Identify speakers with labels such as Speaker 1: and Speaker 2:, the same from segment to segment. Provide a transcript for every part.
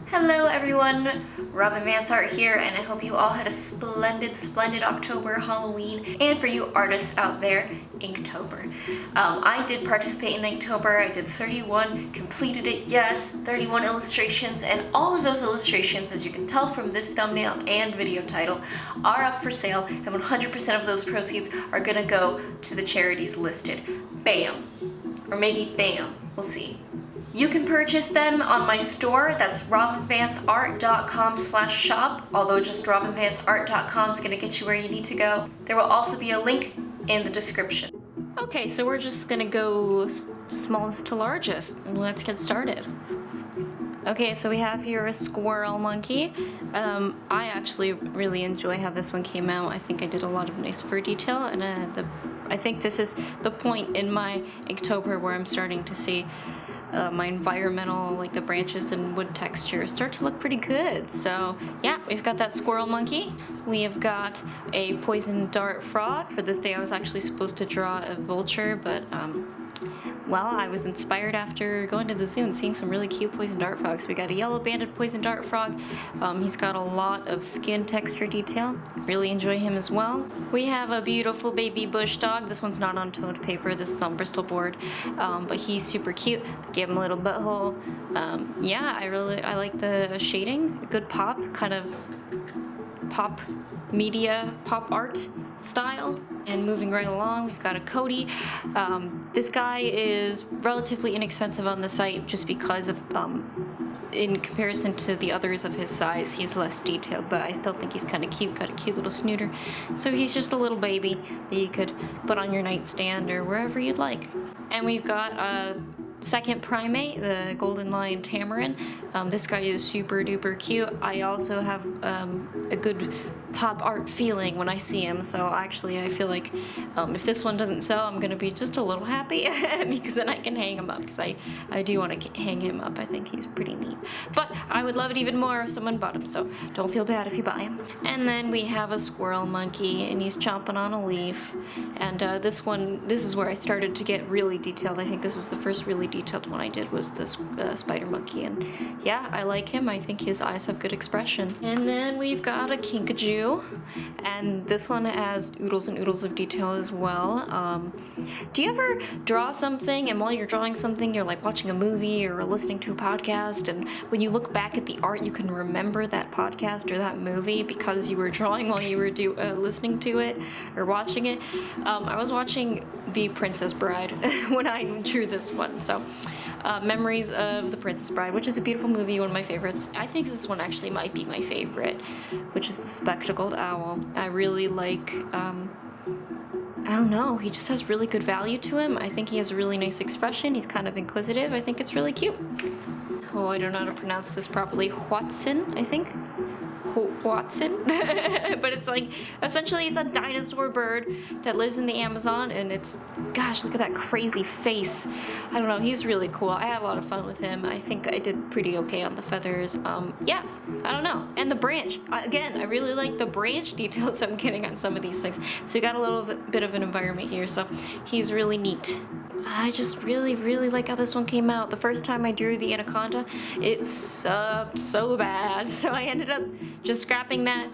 Speaker 1: Hello everyone, DeviantART here, and I hope you all had a splendid October Halloween, and for you artists out there, Inktober. I did participate in Inktober. I did 31, completed it, yes, 31 illustrations, and all of those illustrations, as you can tell from this thumbnail and video title, are up for sale, and 100% of those proceeds are gonna go to the charities listed. Bam. Or maybe bam, we'll see. You can purchase them on my store. That's robinvanceart.com/shop, although just robinvanceart.com is gonna get you where you need to go. There will also be a link in the description. Okay, so we're just gonna go smallest to largest, and let's get started. Okay, so we have here a squirrel monkey. I actually really enjoy how this one came out. I think I did a lot of nice fur detail, and I think this is the point in my Inktober where I'm starting to see my environmental, like the branches and wood texture, start to look pretty good. So yeah, we've got that squirrel monkey. We have got a poison dart frog. For this day I was actually supposed to draw a vulture, but well, I was inspired after going to the zoo and seeing some really cute poison dart frogs. We got a yellow banded poison dart frog. He's got a lot of skin texture detail. Really enjoy him as well. We have a beautiful baby bush dog. This one's not on toned paper. This is on Bristol board, but he's super cute. Give him a little butthole. Yeah, I like the shading. Good pop, kind of pop media, pop art style. And moving right along, we've got a Cody. This guy is relatively inexpensive on the site just because of, in comparison to the others of his size, he's less detailed, but I still think he's kind of cute, got a cute little snooter. So he's just a little baby that you could put on your nightstand or wherever you'd like. And we've got a second primate, the golden lion tamarin. This guy is super duper cute. I also have a good pop art feeling when I see him, so actually I feel like if this one doesn't sell, I'm gonna be just a little happy because then I can hang him up, because I do want to hang him up. I think he's pretty neat, but I would love it even more if someone bought him, so don't feel bad if you buy him. And then we have a squirrel monkey, and he's chomping on a leaf, and this is where I started to get really detailed. I think this is the first really detailed one I did, was this spider monkey, and yeah, I like him. I think his eyes have good expression. And then we've got a kinkajou, and this one has oodles and oodles of detail as well. Do you ever draw something, and while you're drawing something, you're like watching a movie or listening to a podcast, and when you look back at the art, you can remember that podcast or that movie because you were drawing while you were listening to it or watching it? I was watching The Princess Bride when I drew this one, so memories of The Princess Bride, which is a beautiful movie, one of my favorites. I think this one actually might be my favorite, which is the spectacled owl. I really like, I don't know, he just has really good value to him. I think he has a really nice expression. He's kind of inquisitive. I think it's really cute. Oh, I don't know how to pronounce this properly. Watson, I think. Watson. But it's like, essentially it's a dinosaur bird that lives in the Amazon, and it's, gosh, look at that crazy face. I don't know, he's really cool. I had a lot of fun with him. I think I did pretty okay on the feathers. Yeah, I don't know. And the branch, again, I really like the branch details I'm getting on some of these things. So we got a little bit of an environment here, so he's really neat. I just really like how this one came out. The first time I drew the anaconda, it sucked so bad, so I ended up just scrapping that,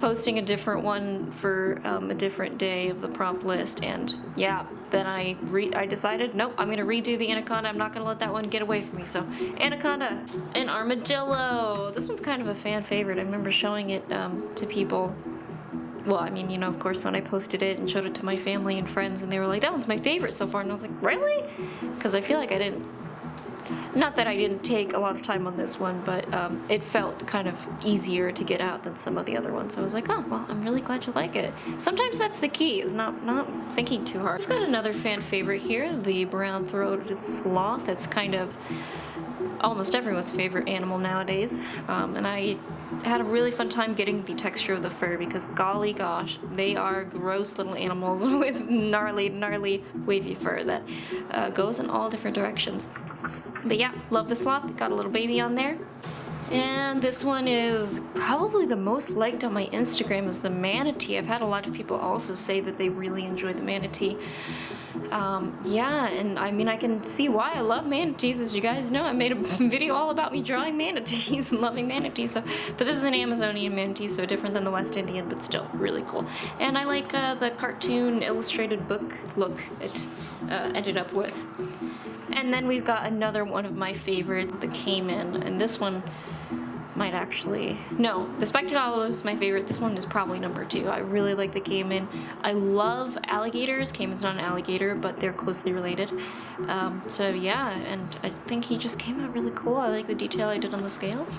Speaker 1: posting a different one for a different day of the prompt list, and yeah, then I decided, nope, I'm gonna redo the anaconda. I'm not gonna let that one get away from me. So anaconda, an armadillo. This one's kind of a fan favorite. I remember showing it to people. Well, I mean, you know, of course, when I posted it and showed it to my family and friends, and they were like, that one's my favorite so far, and I was like, really? Because I feel like I didn't, not that I didn't take a lot of time on this one, but it felt kind of easier to get out than some of the other ones. I was like, oh, well, I'm really glad you like it. Sometimes that's the key, is not thinking too hard. I've got another fan favorite here, the brown-throated sloth. That's kind of almost everyone's favorite animal nowadays, and I had a really fun time getting the texture of the fur, because golly gosh, they are gross little animals with gnarly wavy fur that goes in all different directions. But yeah, love the sloth. Got a little baby on there. And this one is probably the most liked on my Instagram, is the manatee. I've had a lot of people also say that they really enjoy the manatee. Yeah, and I mean, I can see why I love manatees. As you guys know, I made a video all about me drawing manatees and loving manatees. So, but this is an Amazonian manatee, so different than the West Indian, but still really cool. And I like the cartoon illustrated book look it ended up with. And then we've got another one of my favorite, the caiman, and this one might actually, no, the spectacles owl is my favorite. This one is probably number 2. I really like the caiman. I love alligators. Caiman's not an alligator, but they're closely related. So yeah, and I think he just came out really cool. I like the detail I did on the scales.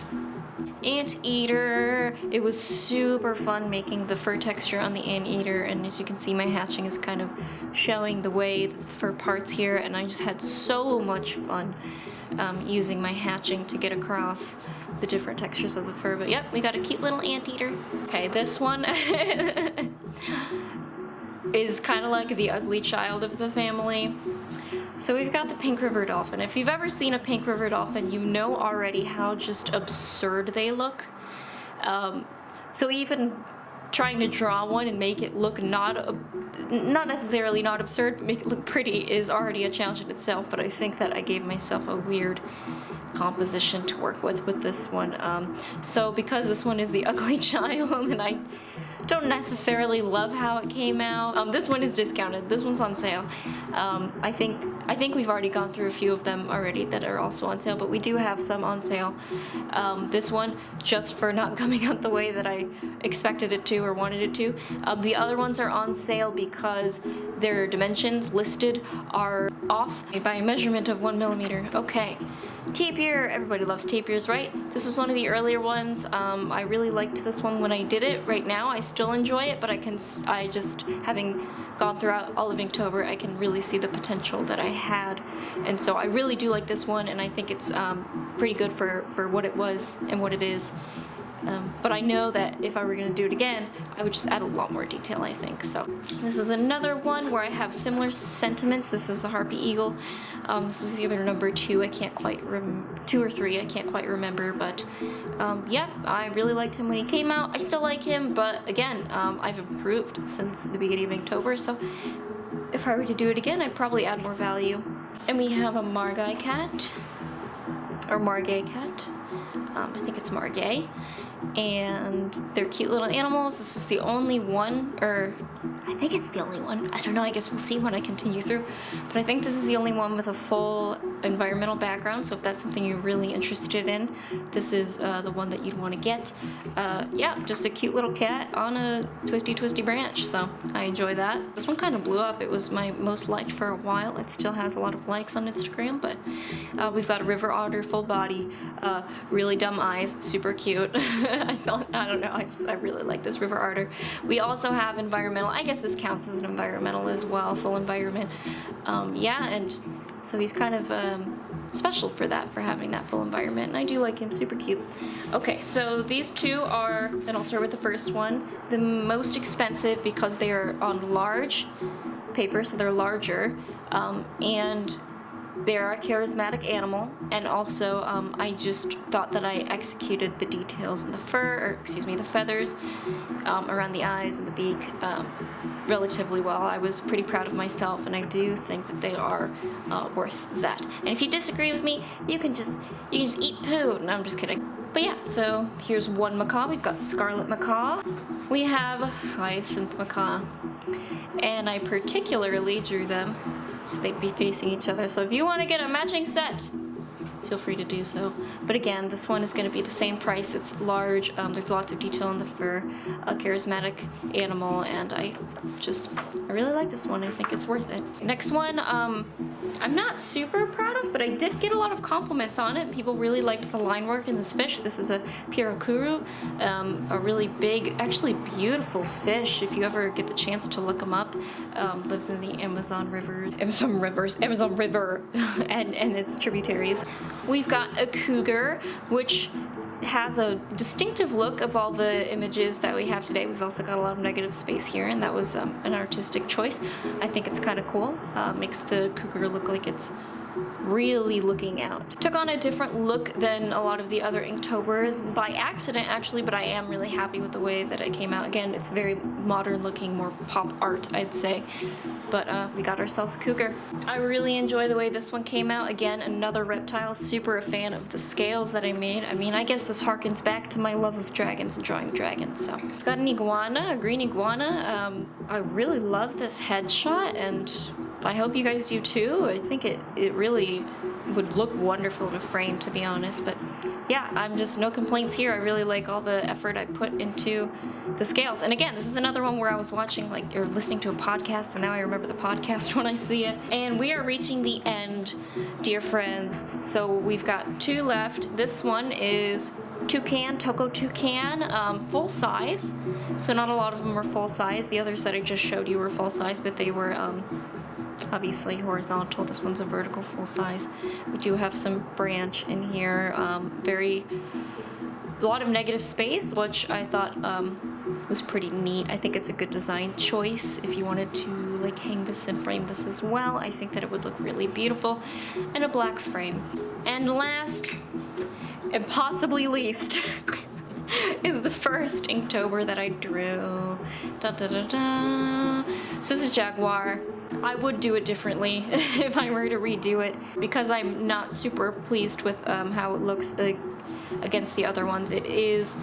Speaker 1: Anteater. It was super fun making the fur texture on the anteater, and as you can see, my hatching is kind of showing the way the fur parts here, and I just had so much fun using my hatching to get across the different textures of the fur. But yep, we got a cute little anteater. Okay, this one is kind of like the ugly child of the family. So we've got the pink river dolphin. If you've ever seen a pink river dolphin, you know already how just absurd they look. So even trying to draw one and make it look not necessarily not absurd, but make it look pretty is already a challenge in itself. But I think that I gave myself a weird composition to work with this one. So because this one is the ugly child, and I don't necessarily love how it came out. This one is discounted. This one's on sale. I think we've already gone through a few of them already that are also on sale, but we do have some on sale. This one, just for not coming out the way that I expected it to or wanted it to. The other ones are on sale because their dimensions listed are off by a measurement of 1 millimeter. Okay. Tapir, everybody loves tapirs, right? This is one of the earlier ones. I really liked this one when I did it. Right now, I still enjoy it, but I just, having gone throughout all of Inktober, I can really see the potential that I had. And so I really do like this one, and I think it's pretty good for what it was and what it is. But I know that if I were going to do it again, I would just add a lot more detail, I think. So this is another one where I have similar sentiments. This is the harpy eagle. This is either number 2, I can't quite 2 or 3, I can't quite remember. But yeah, I really liked him when he came out. I still like him, but again, I've improved since the beginning of Inktober. So if I were to do it again, I'd probably add more value. And we have a margay cat, or margay cat. I think it's margay. And they're cute little animals. This is the only one, or I think it's the only one. I don't know, I guess we'll see when I continue through. But I think this is the only one with a full environmental background, so if that's something you're really interested in, this is the one that you'd want to get. Yeah, just a cute little cat on a twisty branch, so I enjoy that. This one kind of blew up. It was my most liked for a while. It still has a lot of likes on Instagram, but we've got a river otter, full body, really dumb eyes, super cute. I don't know, I really like this river otter. We also have environmental, I guess this counts as an environmental as well, full environment. Yeah, and so he's kind of special for that, for having that full environment, and I do like him, super cute. Okay, so these two are, and I'll start with the first one, the most expensive because they are on large paper, so they're larger, and they're a charismatic animal, and also I just thought that I executed the details in the fur, or excuse me, the feathers around the eyes and the beak relatively well. I was pretty proud of myself, and I do think that they are worth that. And if you disagree with me, you can just eat poo. No, I'm just kidding. But yeah, so here's one macaw. We've got scarlet macaw. We have hyacinth macaw, and I particularly drew them so they'd be facing each other. So if you want to get a matching set, feel free to do so. But again, this one is going to be the same price. It's large. There's lots of detail in the fur. A charismatic animal, and I really like this one. I think it's worth it. Next one, I'm not super proud of, but I did get a lot of compliments on it. People really liked the line work in this fish. This is a pirukuru, a really big, actually beautiful fish. If you ever get the chance to look him up, lives in the Amazon River, and its tributaries. We've got a cougar, which has a distinctive look of all the images that we have today. We've also got a lot of negative space here, and that was an artistic choice. I think it's kind of cool. Makes the cougar look like it's really looking out. Took on a different look than a lot of the other Inktober's by accident actually, but I am really happy with the way that it came out. Again, it's very modern looking, more pop art, I'd say. But we got ourselves a cougar. I really enjoy the way this one came out. Again, another reptile. Super a fan of the scales that I made. I mean, I guess this harkens back to my love of dragons and drawing dragons. So, got an iguana, a green iguana. I really love this headshot, and I hope you guys do too. I think it really would look wonderful in a frame, to be honest. But yeah, I'm just no complaints here. I really like all the effort I put into the scales. And again, this is another one where I was watching or listening to a podcast, and now I remember the podcast when I see it. And we are reaching the end, dear friends. So we've got 2 left. This one is toucan, Toko toucan, full size. So not a lot of them are full size. The others that I just showed you were full size, but they were obviously horizontal. This one's a vertical full size. We do have some branch in here. A lot of negative space, which I thought was pretty neat. I think it's a good design choice if you wanted to like hang this and frame this as well. I think that it would look really beautiful in a black frame. And last, and possibly least, is the first Inktober that I drew. Da, da, da, da. So this is Jaguar. I would do it differently if I were to redo it, because I'm not super pleased with how it looks against the other ones. It's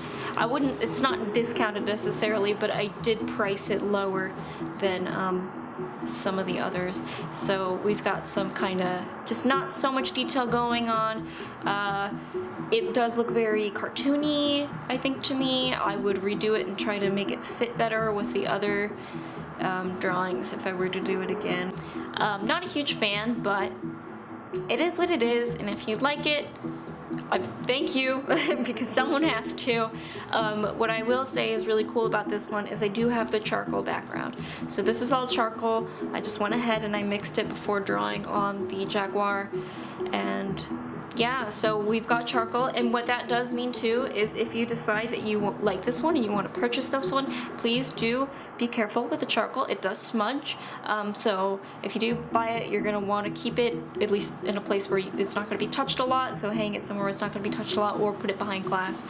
Speaker 1: not discounted necessarily, but I did price it lower than some of the others. So we've got some kind of just not so much detail going on. It does look very cartoony, I think, to me. I would redo it and try to make it fit better with the other drawings if I were to do it again. Not a huge fan, but it is what it is, and if you like it, I thank you, because someone has to. What I will say is really cool about this one is I do have the charcoal background. So this is all charcoal. I just went ahead and I mixed it before drawing on the Jaguar, and yeah, so we've got charcoal. And what that does mean too is if you decide that you like this one and you want to purchase this one, please do be careful with the charcoal. It does smudge, so if you do buy it, you're going to want to keep it at least in a place where it's not going to be touched a lot. So hang it somewhere where it's not going to be touched a lot, or put it behind glass.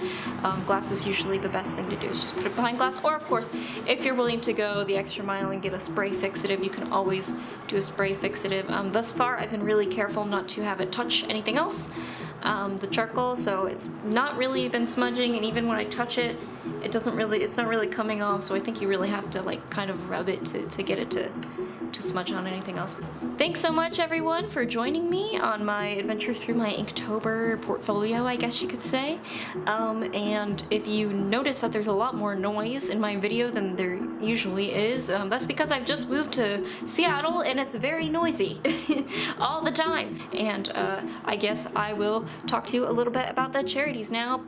Speaker 1: Glass is usually the best thing to do, is just put it behind glass. Or of course, if you're willing to go the extra mile and get a spray fixative, you can always do a spray fixative. Thus far, I've been really careful not to have it touch anything else, the charcoal, so it's not really been smudging, and even when I touch it, it's not really coming off. So I think you really have to like kind of rub it to get it to smudge on anything else. Thanks so much, everyone, for joining me on my adventure through my Inktober portfolio, I guess you could say. And if you notice that there's a lot more noise in my video than there usually is, that's because I've just moved to Seattle and it's very noisy all the time. And I guess I will talk to you a little bit about the charities now.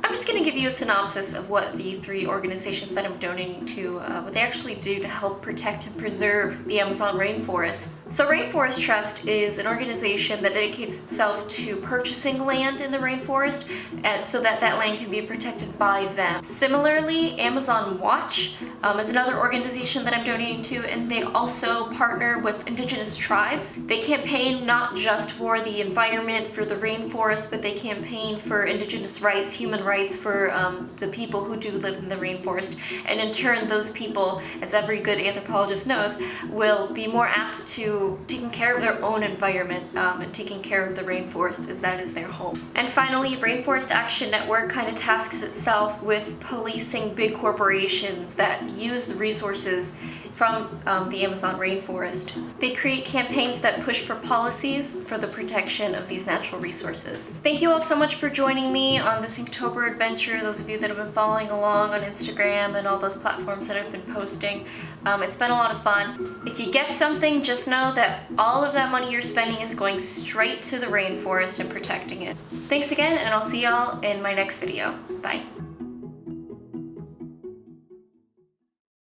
Speaker 1: I'm just going to give you a synopsis of what the 3 organizations that I'm donating to, what they actually do to help protect and preserve the Amazon rainforest. So Rainforest Trust is an organization that dedicates itself to purchasing land in the rainforest, and so that that land can be protected by them. Similarly, Amazon Watch is another organization that I'm donating to, and they also partner with indigenous tribes. They campaign not just for the environment, for the rainforest, but they campaign for indigenous rights, human rights for the people who do live in the rainforest. And in turn, those people, as every good anthropologist knows, will be more apt to taking care of their own environment and taking care of the rainforest, as that is their home. And finally, Rainforest Action Network kind of tasks itself with policing big corporations that use the resources from the Amazon rainforest. They create campaigns that push for policies for the protection of these natural resources. Thank you all so much for joining me on this Inktober adventure, those of you that have been following along on Instagram and all those platforms that I've been posting. It's been a lot of fun. If you get something, just know that all of that money you're spending is going straight to the rainforest and protecting it. Thanks again, and I'll see y'all in my next video. Bye.